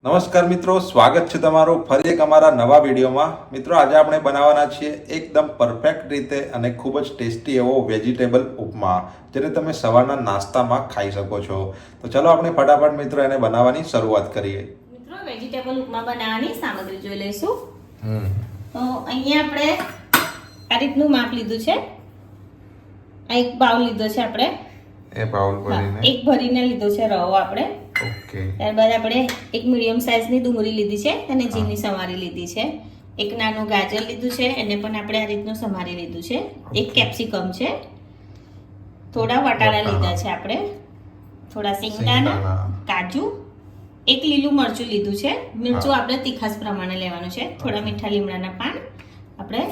નમસ્કાર મિત્રો, સ્વાગત છે તમારું ફરી એક અમારા નવા વિડીયોમાં। મિત્રો આજે આપણે બનાવવાના છીએ એકદમ પરફેક્ટ રીતે અને ખૂબ જ ટેસ્ટી એવો વેજીટેબલ ઉપમા, જેને તમે સવારના નાસ્તામાં ખાઈ શકો છો। તો ચલો આપણે ફટાફટ મિત્રો એને બનાવવાની શરૂઆત કરીએ। મિત્રો વેજીટેબલ ઉપમા બનાવવાની સામગ્રી જોઈ લઈશું। તો અહીંયા આપણે આ રીતનું માપ લીધું છે। આ એક બાઉલ લીધો છે આપણે, એ બાઉલ ભરીને એક ભરીને લીધો છે રવો આપણે। ઓકે। ત્યારબાદ આપણે એક મીડિયમ સાઈઝની ડુંગળી લીધી છે અને ઝીણી સમારી લીધી છે। એક નાનું ગાજર લીધું છે, એને પણ આપણે આ રીતનું સમારી લીધું છે। એક કેપ્સિકમ છે, થોડા વટાણા લીધા છે આપણે, થોડા સિંગદાણા, કાજુ, એક લીલું મરચું લીધું છે। મરચું આપણે તીખાસ પ્રમાણે લેવાનું છે। થોડા મીઠા લીમડાના પાન, આપણે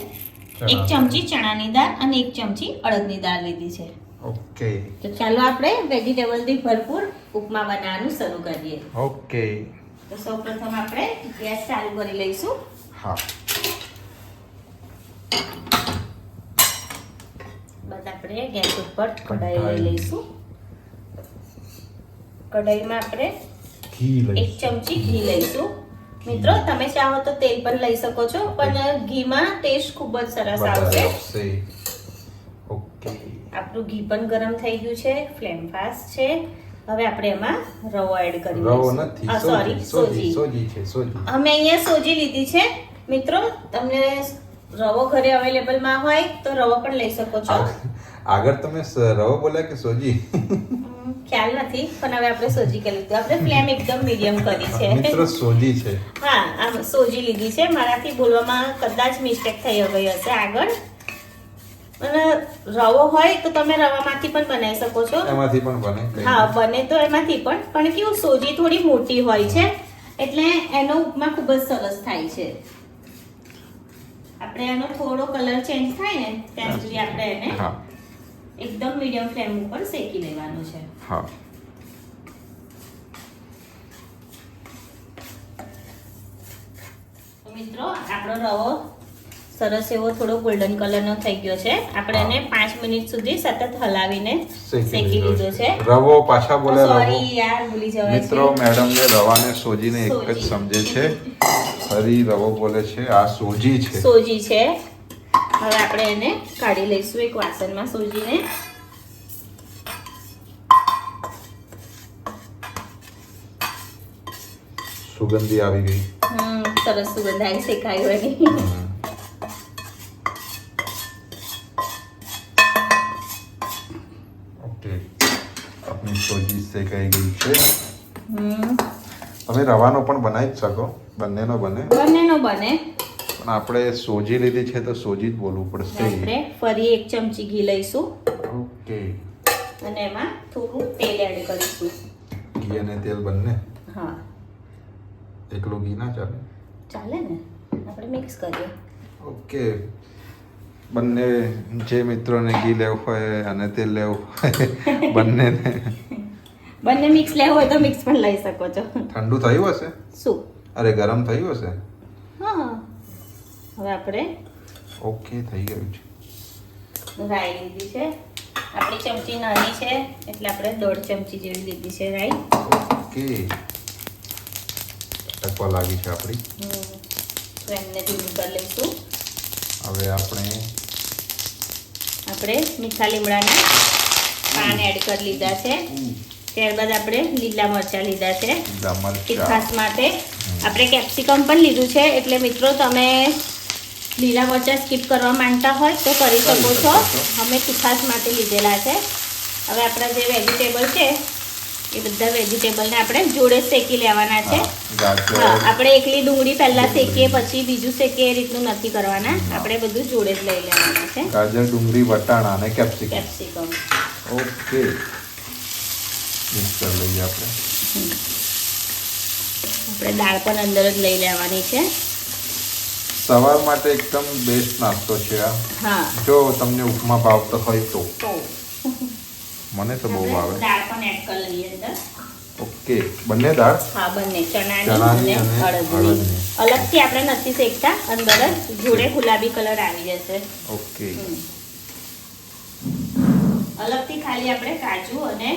એક ચમચી ચણાની દાળ અને એક ચમચી અડદની દાળ લીધી છે। ઓકે। તો ચાલો આપણે વેજીટેબલથી ભરપૂર ઉપમા બનાવવાનું શરૂ કરીએ। ઓકે। તો સૌપ્રથમ આપણે ગેસ ચાલુ કરી લઈશું। હા। બાદ આપણે ગેસ ઉપર કઢાઈ લઈ લઈશું। કઢાઈમાં આપણે ઘી એક ચમચી ઘી લઈશું। મિત્રો તમે ચાહો તો તેલ પણ લઈ શકો છો, પણ ઘીમાં ટેસ્ટ ખૂબ જ સરસ આવશે। ઓકે। આપણું ઘી પણ ગરમ થઈ ગયું છે, ફ્લેમ ફાસ્ટ છે। હવે આપણે એમાં રવો એડ કરી રવો દઈશું। નથી, સોરી, સોજી। સોજી છે, સોજી। અમે અહીંયા સોજી લીધી છે। મિત્રો તમને રવો ઘરે અવેલેબલમાં હોય તો રવો પણ લઈ શકો છો। આગળ તમે રવો બોલ્યા કે સોજી? ખ્યાલ નથી, પણ હવે આપણે સોજી કરી લીધું। આપણે ફ્લેમ એકદમ મીડિયમ કરી છે। મિત્રો સોજી છે। હા, આમ સોજી લીધી છે। મારાથી બોલવામાં કદાચ મિસ્ટેક થઈ ગઈ હશે આગળ। અને રવો હોય તો તમે રવામાંથી પણ બનાવી શકો છો। એમાંથી પણ બને? હા, બને તો એમાંથી પણ કેવું સોજી થોડી મોટી હોય છે, એટલે એનો ઉપમા ખૂબ જ સરસ થાય છે। આપણે એનો થોડો કલર ચેન્જ થાય ને ત્યાં સુધી આપણે એને એકદમ મીડિયમ ફ્લેમ ઉપર શેકી લેવાનું છે। હા। તો મિત્રો આપણો રવો સરસ એવો થોડો ગોલ્ડન કલરનો થઈ ગયો છે। આપણે એને 5 મિનિટ સુધી સતત હલાવીને શેકી લીધો છે। રવો પાછા બોલે રવો? સોરી યાર, ભૂલી જવાય છે। મિત્રો મેડમ ને રવાને સોજીને એક જ સમજે છે, ફરી રવો બોલે છે। આ સોજી છે, સોજી છે। હવે આપણે એને કાઢી લઈશું એક વાસણમાં સોજીને। સુગંધી આવી ગઈ। સરસ સુગંધ આવી શેકાયું એની। ઓકે, આપણી સોજી શેકાઈ ગઈ છે। તમે રવાનો પણ બનાવી જ શકો, બંનેનો બને? બંનેનો બને, પણ આપણે સોજી લીધી છે તો સોજી જ બોલવું પડશે। આપણે ફરી એક ચમચી ઘી લઈશું ઓકે। અને એમાં થોડું તેલ એડ કરીશું। ઘી અને તેલ બંને? હા, એકલું ઘી ના ચાલે? ચાલે ને, આપણે મિક્સ કરીએ। ઓકે। બંને જે મિત્રોને ઘી લેવું હોય અને તેલ લેવું હોય બંને મિક્સ લેવું હોય તો મિક્સ પણ લઈ શકો છો। ઠંડુ થયું હશે? શું? અરે ગરમ થયું હશે? હા, હવે આપણે ઓકે, થઈ ગયું છે। રાઈ લીધી છે। આપણી ચમચી નાની છે એટલે આપણે 1.5 ચમચી જેવી લીધી છે રાઈ। ઓકે, ટકવા લાગી છે આપણી। તો એમને ધીમું કરી લઈશું। હવે આપણે મીઠા લીમડાના પાન એડ કરી લીધા છે। ત્યારબાદ આપણે લીલા મરચાં લીધા છે તીખાસ માટે। આપણે કેપ્સિકમ પણ લીધું છે, એટલે મિત્રો તમે લીલા મરચાં સ્કીપ કરવા માંગતા હોય તો કરી શકો છો। અમે તીખાસ માટે લીધેલા છે। હવે આપણા જે વેજીટેબલ છે એ બધા વેજીટેબલને આપણે જોડે શેકી લેવાના છે। હા, આપણે એકલી ડુંગળી પહેલા શેકીએ પછી બીજું શેકીએ એ રીતનું નથી કરવાના, આપણે બધું જોડે જ લઈ લેવાના છે। ગાજર, ડુંગળી, વટાણા અને કેપ્સિકમ। ઓકે, મિક્સ કરી લઈએ આપણે। આપણે દાળ પણ અંદર જ લઈ લેવાની છે। સવાર માટે એકદમ બેસ્ટ નાસ્તો છે આ। હા, જો તમને ઉપમા ભાવતો હોય તો। મને તો બહુ ભાવે। દાળ પણ એડ કરી લઈએ અંદર। ઓકે, બંને દાળ? હા, બંને, ચણાની અને અડદની। અલગથી આપણે નથી શેકતા, અંદર જ જોડે ગુલાબી કલર આવી જશે। ઓકે। અલગથી ખાલી આપણે કાજુ અને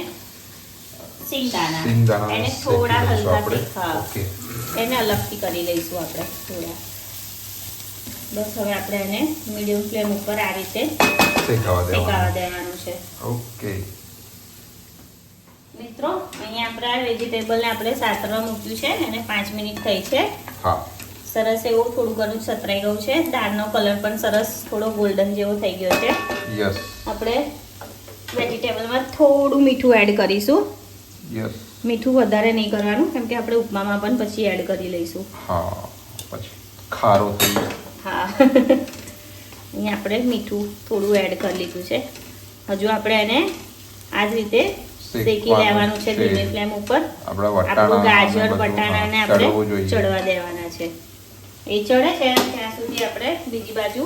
સિંગદાણા સિંગદાણા એને થોડા હલકા હા ઓકે એને અલગથી કરી લઈશું આપણે થોડા. બસ હવે આપણે એને મીડિયમ ફ્લેમ ઉપર આ રીતે શેકાવા દેવાનું છે. ઓકે મિત્રો અહીંયા આપણે આ વેજીટેબલને આપણે સાતરવા મૂક્યું છે એને 5 મિનિટ થઈ છે. હા સરસ એવું થોડું ઘણું સતરાઈ ગયું છે. દાળનો કલર પણ સરસ થોડો ગોલ્ડન જેવો થઈ ગયો છે. યસ આપણે વેજીટેબલમાં થોડું મીઠું એડ કરીશું. યસ મીઠું વધારે નહીં કરવાનું કેમ કે આપણે ઉપમામાં પણ પછી એડ કરી લઈશું. હા પછી ખારો થઈ જાય. હા અહીંયા આપણે મીઠું થોડું એડ કરી લીધું છે. હજુ આપણે એને આ જ રીતે શેકી લેવાનું છે ધીમી ફ્લેમ ઉપર. આપણું ગાજર બટાણાને આપણે ચડવા દેવાના છે. એ ચડે છે ત્યાં સુધી આપણે બીજી બાજુ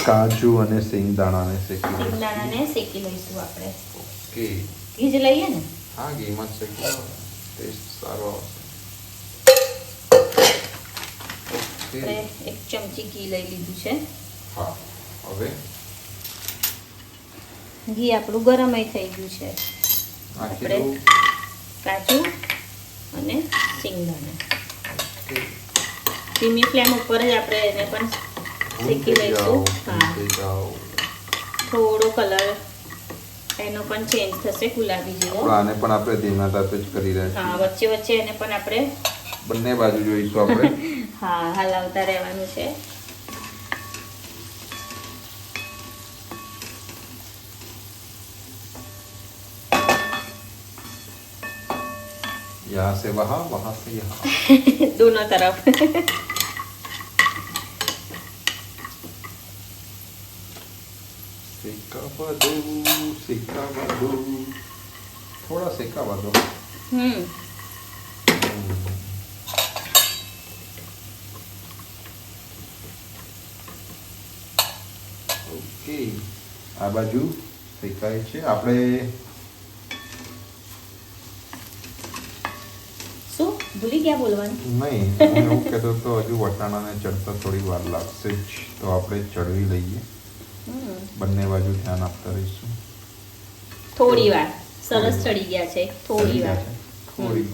કાજુ અને સિંગદાણાને શેકી લઈશું આપણે. ઓકે ઘી જ લઈએ ને. હા ઘીમાં જ શેકી ટેસ્ટ સારો આપણે 1 ચમચી ઘી લઈ લીધું છે. હા હવે ઘી આપણું ગરમ થઈ ગયું છે. આપણે કાજુ અને સિંગદાણા ધીમી ફ્લેમ ઉપર જ આપણે એને પણ શેકી લઈશું. હા થોડો કલર એનો પણ ચેન્જ થશે ગુલાબી જેવો. આને પણ આપણે ધીમા તાપે જ કરી રહ્યા છીએ. હા વચ્ચે વચ્ચે એને પણ આપણે બંને બાજુ જોઈશું આપણે. હા હલાવતા રહેવાનું છે. यहाँ से वहाँ वहाँ से यहाँ दोनों तरफ. सेका दो थोड़ा सेका दो. ઓકે આ બાજુ શેકાય છે. આપણે ભૂલી ગયા બોલવાનું. નહીં હું એવું કહેતો તો હજુ વટાણાને ચડતા થોડી વાર લાગશે જ તો આપણે ચડવી લઈએ. બંને બાજુ ધ્યાન આપતા રહીશું. થોડી વાર સરસ ચડી ગયા છે. થોડી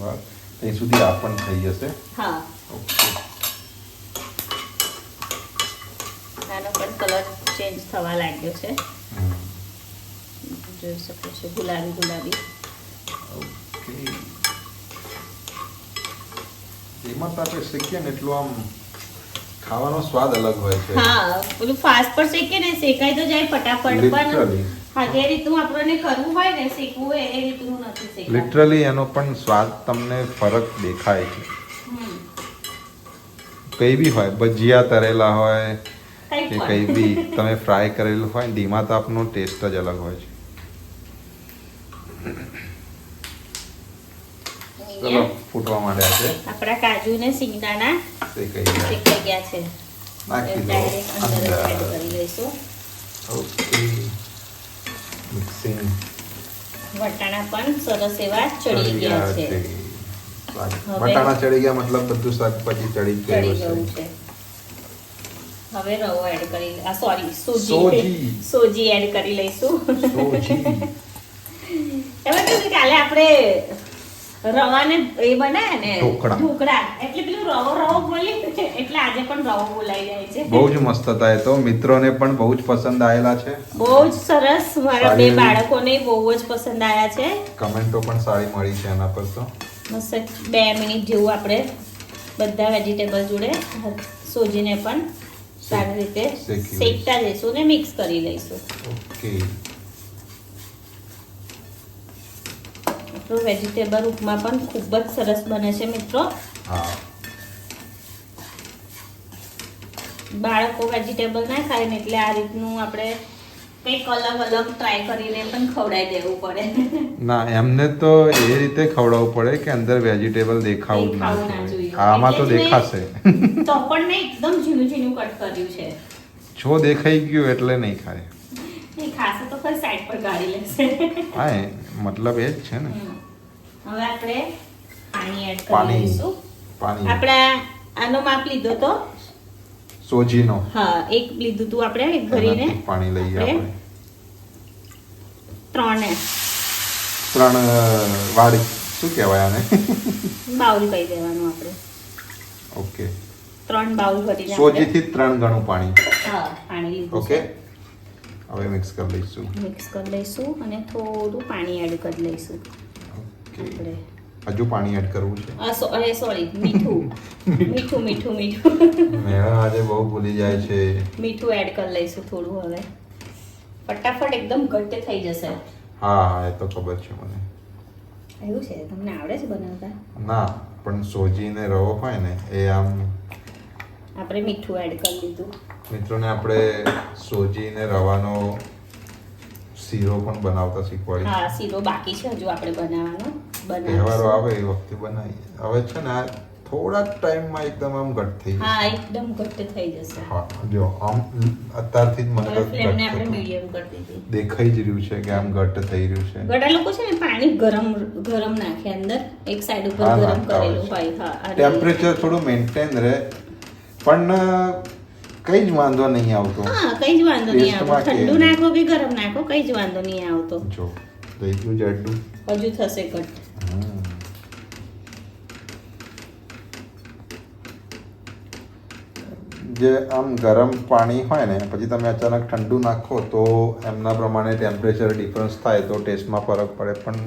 વાર ત્યાં સુધી આ પણ થઈ જશે. હા ઓકે આનો પણ કલર ચેન્જ થવા લાગ્યો છે. જોઈ શકો છો ગુલાબી ગુલાબી. ઓકે એમાં તો આપણે શેકીએ ને એટલું આમ ખાવાનો સ્વાદ અલગ હોય છે. હા પેલું ફાસ્ટ પર શેકે ને શેકાઈ તો જાય ફટાફટ પણ હા જે રીતનું આપણને કરવું હોય ને શેકવું હોય એ રીતનું નથી શેકાતું. લિટરલી એનો પણ સ્વાદ તમને ફરક દેખાય છે. કઈ બી હોય ભજીયા તરેલા હોય કે કઈ બી તમે ફ્રાય કરેલું હોય ધીમા તાપનો ટેસ્ટ જ અલગ હોય છે. ચલો ફૂટવા માંડ્યા છે. આપણા કાજુ ને સિંગદાણા શેકાઈ ગયા છે. નાખી દો અંદર એડ કરી લઈશું. Okay mixing. વટાણા પણ સરસ એવા ચડી ગયા છે. વટાણા ચડી ગયા મતલબ બધું શાકભાજી ચડી ગયું છે. હવે રવો એડ કરી સોજી એડ કરી લઈશું. એમાં કેવું કાલે આપણે રવાને એ બનાવે ને ઢોકળા એટલે પેલું રવો બોલી એટલે આજે પણ રવો બોલાઈ જાય છે. બહુ જ મસ્ત હતા એ તો મિત્રોને પણ બહુ જ પસંદ આયેલા છે. બહુ જ સરસ મારા બે બાળકોને બહુ જ પસંદ આયા છે. કમેન્ટો પણ સારી મળી છે એના પર તો. મસ્ત 2 મિનિટ જેવું આપણે બધા વેજીટેબલ જોડે સોજીને પણ સારી રીતે શેકતા જઈશું ને મિક્સ કરી લઈશું. ઓકે વેજીટેબલ ઉપમા પણ ખૂબ જ સરસ બને છે મિત્રો. હા બાળકો વેજીટેબલ ના ખાય ને એટલે આ રીતનું આપણે કંઈક અલગ ટ્રાય કરીને પણ ખવડાવી દેવું પડે. ના એમને તો એ રીતે ખવડાવવું પડે કે અંદર વેજીટેબલ દેખાવું ના જોઈએ. આમાં તો દેખાશે તો પણ મેં એકદમ ઝીણું કટ કર્યું છે. જો દેખાઈ ગયું એટલે નહીં ખાય. નહીં ખાશે તો ફરી સાઈડ પર ગાળી લેશે. હા મતલબ એ જ છે ને. હવે આપણે પાણી એડ કરી દઈશું. આપણે આનો માપ લીધો તો સોજીનો. હા એક લીધું તું આપણે એક ભરીને પાણી લઈએ આપણે 3 3 વાડી શું કહેવાય આને બાઉલ કહી દેવાનું આપણે. ઓકે 3 બાઉલ ભરીને સોજીથી 3 ગણું પાણી. હા પાણી લીધું ઓકે છે. હવે મિક્સ કરી લઈશું. મિક્સ કરી લઈશું અને થોડું પાણી એડ કરી લઈશું ઓકે આપણે. હજુ પાણી એડ કરવું છે. સોરી મીઠું મીઠું મીઠું મીઠું મેડમ આજે બહુ ભૂલી જાય છે. મીઠું એડ કરી લઈશું થોડું. હવે ફટાફટ એકદમ ઘટ્ટ થઈ જશે. હા એ તો ખબર છે મને. એવું છે? તમને આવડે છે બનાવતા? ના પણ સોજી ને રવો હોય ને એ આમ આપણે મીઠું એડ કરી દીધું. મિત્રોને આપણે સોજી ને રવાનો શીરો પણ બનાવતા શીખવાડી. હા શીરો બાકી છે હજુ આપણે બનાવવાનો. તહેવારો આવે એ વખતે બનાવી. હવે છે ને આ થોડા ટાઈમમાં એકદમ આમ ઘટ થઈ હા જશે. એકદમ ઘટ્ટ થઈ જશે. હા જો આમ અત્યારથી જ મને ફ્લેમને આપણે ઘટ મીડિયમ કરી દીધી. દેખાઈ જ રહ્યું છે કે આમ ઘટ થઈ રહ્યું છે. ઘણા લોકો છે ને પાણી ગરમ નાખે અંદર એક સાઈડ ઉપર હા, ગરમ નાખતા હોય કરેલું છે. હોય. હા અને ટેમ્પરેચર થોડું મેન્ટેન રહે પણ કઈ જ વાંધો નહીં આવતો. હા કઈ જ વાંધો નહીં આવતો. ટેસ્ટમાં કે ઠંડુ નાખો કે ગરમ નાખો કઈ જ વાંધો નહીં આવતો. જો થઈ ગયું જાડું. હજુ થશે ઘટ. જે આમ ગરમ પાણી હોય ને પછી તમે અચાનક ઠંડુ નાખો તો એમના પ્રમાણે ટેમ્પરેચર ડિફરન્સ થાય તો ટેસ્ટમાં ફરક પડે પણ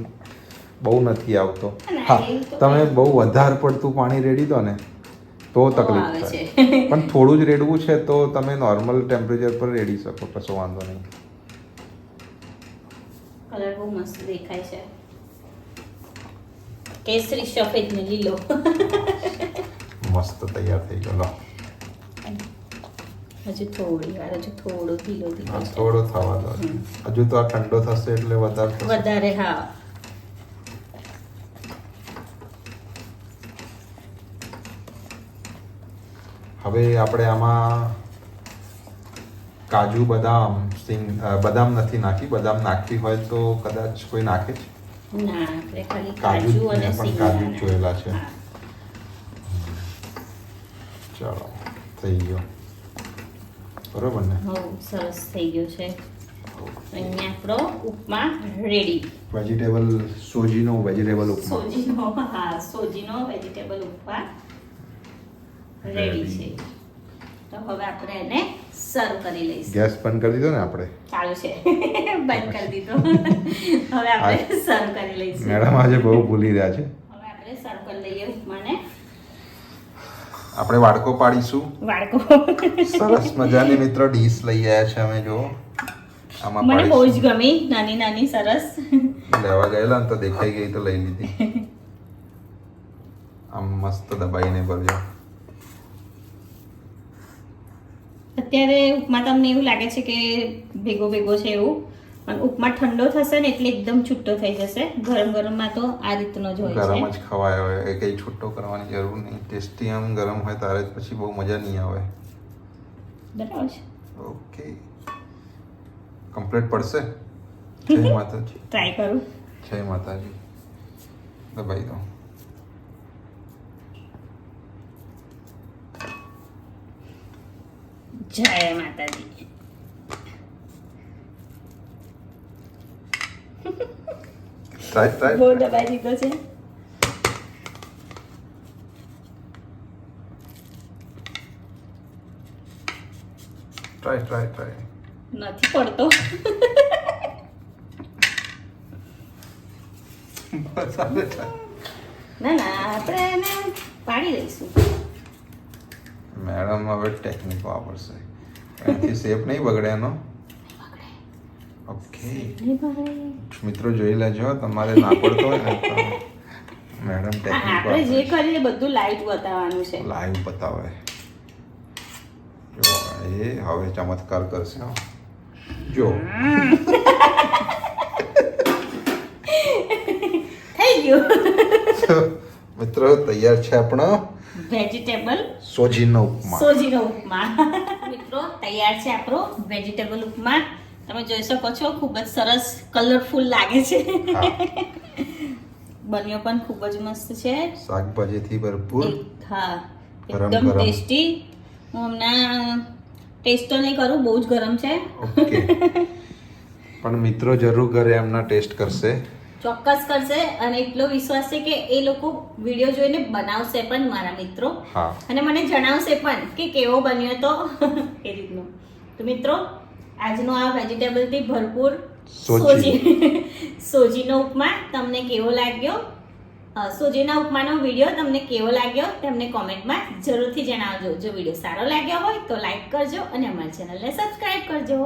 બહુ નથી આવતો. ના, હા એ તો તમે બહુ વધારે પડતું પાણી રેડી દો ને તો તકલીફ આવે થાય. છે. પણ થોડું જ રેડવું છે તો તમે નોર્મલ ટેમ્પરેચર પર રેડી શકો કશો વાંધો નહીં. કલર બહુ મસ્ત દેખાય છે. કેસરી સફેદ ને લીલો. મસ્ત તૈયાર થઈ ગયો. લો હજુ થોડી વાર હજુ થોડો ઢીલો હા, ઢીલો છે. થોડો થવા દો. હજુ તો આ ઠંડો થશે એટલે વધારે થશે. વધારે હા. હવે આપણે આમાં કાજુ બદામ બદામ નથી નાખી. બદામ નાખવી હોય તો કદાચ કોઈ નાખે છે. ના આપણે ખાલી કાજુ કાજુ અને મેં પણ સિંગ કાજુ જ જોયેલા છે. હા. ચાલો થઈ ગયો બરોબર ને. હઉ સરસ થઈ ગયો છે. અહીંયા આપણો ઉપમા રેડી. વેજીટેબલ સોજીનો વેજીટેબલ ઉપમા. સોજીનો વેજીટેબલ ઉપમા રેડી છે. તો હવે આપણે એને સર્વ કરી લઈશું. ગેસ બંધ કરી દીધો ને આપણે. ચાલુ છે. બંધ કરી દીધો. હવે આપણે સર્વ કરી લઈશું. મેડમ આજે બહુ ભૂલી રહ્યા છે. હવે આપણે સર્વ કરી લઈએ ઉપમાને. આપણે વાડકો પાડીશું. વાડકો સરસ મજાની મિત્રો ડીશ લઈ આવ્યા છે અમે. જો આમાં મને બહુ જ પાડીશું. ગમી. નાની નાની સરસ. લેવા ગયેલા ને તો દેખાઈ ગઈ તો લઈ લીધી. આમ મસ્ત દબાઈને ભરજો. અત્યારે ઉપમા તમને એવું લાગે છે કે ભેગો ભેગો છે એવું, પણ ઉપમા ઠંડો થશે ને એટલે એકદમ છૂટો થઈ જશે. ગરમ ગરમમાં તો આ રીતનો જ હોય ગરમ છે. જ ખવાય. હવે એ કઈ છૂટો કરવાની જરૂર નહીં. ટેસ્ટી આમ ગરમ હોય તારે જ પછી બહુ મજા નહીં આવે. બરાબર છે. ઓકે કમ્પ્લીટ પડશે. જય માતાજી. ટ્રાય કરું. જય માતાજી. દબાઈ દો. જય માતાજી. ટ્રાય બહુ દબાઈ દીધો છે. ટ્રાય નથી પડતો. ના ના આપણે એને પાડી દઈશું. મેડમ હવે ટેકનિક વાપરશે. એનાથી શેપ નહીં બગડે એનો. ઓકે નહીં બગડે. મિત્રો જોઈ લેજો. તમારે ના પડતો હોય ને તો મેડમ ટેકનિક આપણે જે કરીએ બધું લાઈટ બતાવવાનું છે. લાઈવ બતાવે. જો એ હવે ચમત્કાર કરશે હો. જો થઈ ગયું. મિત્રો તૈયાર છે આપણો વેજીટેબલ સોજીનો ઉપમા. સોજીનો ઉપમા. મિત્રો તૈયાર છે આપણો વેજીટેબલ ઉપમા. તમે જોઈ શકો છો ખૂબ જ સરસ કલરફુલ લાગે છે. હા. બન્યો પણ ખૂબ જ મસ્ત છે. શાકભાજીથી ભરપૂર. હા ગરમ એકદમ ગરમ. ટેસ્ટી. હું હમણાં ટેસ્ટ તો નહીં કરું, બહુ જ ગરમ છે. ઓકે પણ મિત્રો જરૂર ઘરે એમના ટેસ્ટ કરશે. ચોક્કસ કરશે અને એટલો વિશ્વાસ છે કે એ લોકો વિડીયો જોઈને બનાવશે પણ મારા મિત્રો હા અને મને જણાવશે પણ કે કેવો બન્યો તો એ રીતનું. તો મિત્રો આજનો આ વેજીટેબલથી ભરપૂર સોજીનો ઉપમા તમને કેવો લાગ્યો, સોજીના ઉપમાનો વિડીયો તમને કેવો લાગ્યો તમને કોમેન્ટમાં જરૂરથી જણાવજો. જો વિડીયો સારો લાગ્યો હોય તો લાઈક કરજો અને અમારી ચેનલને સબસ્ક્રાઈબ કરજો.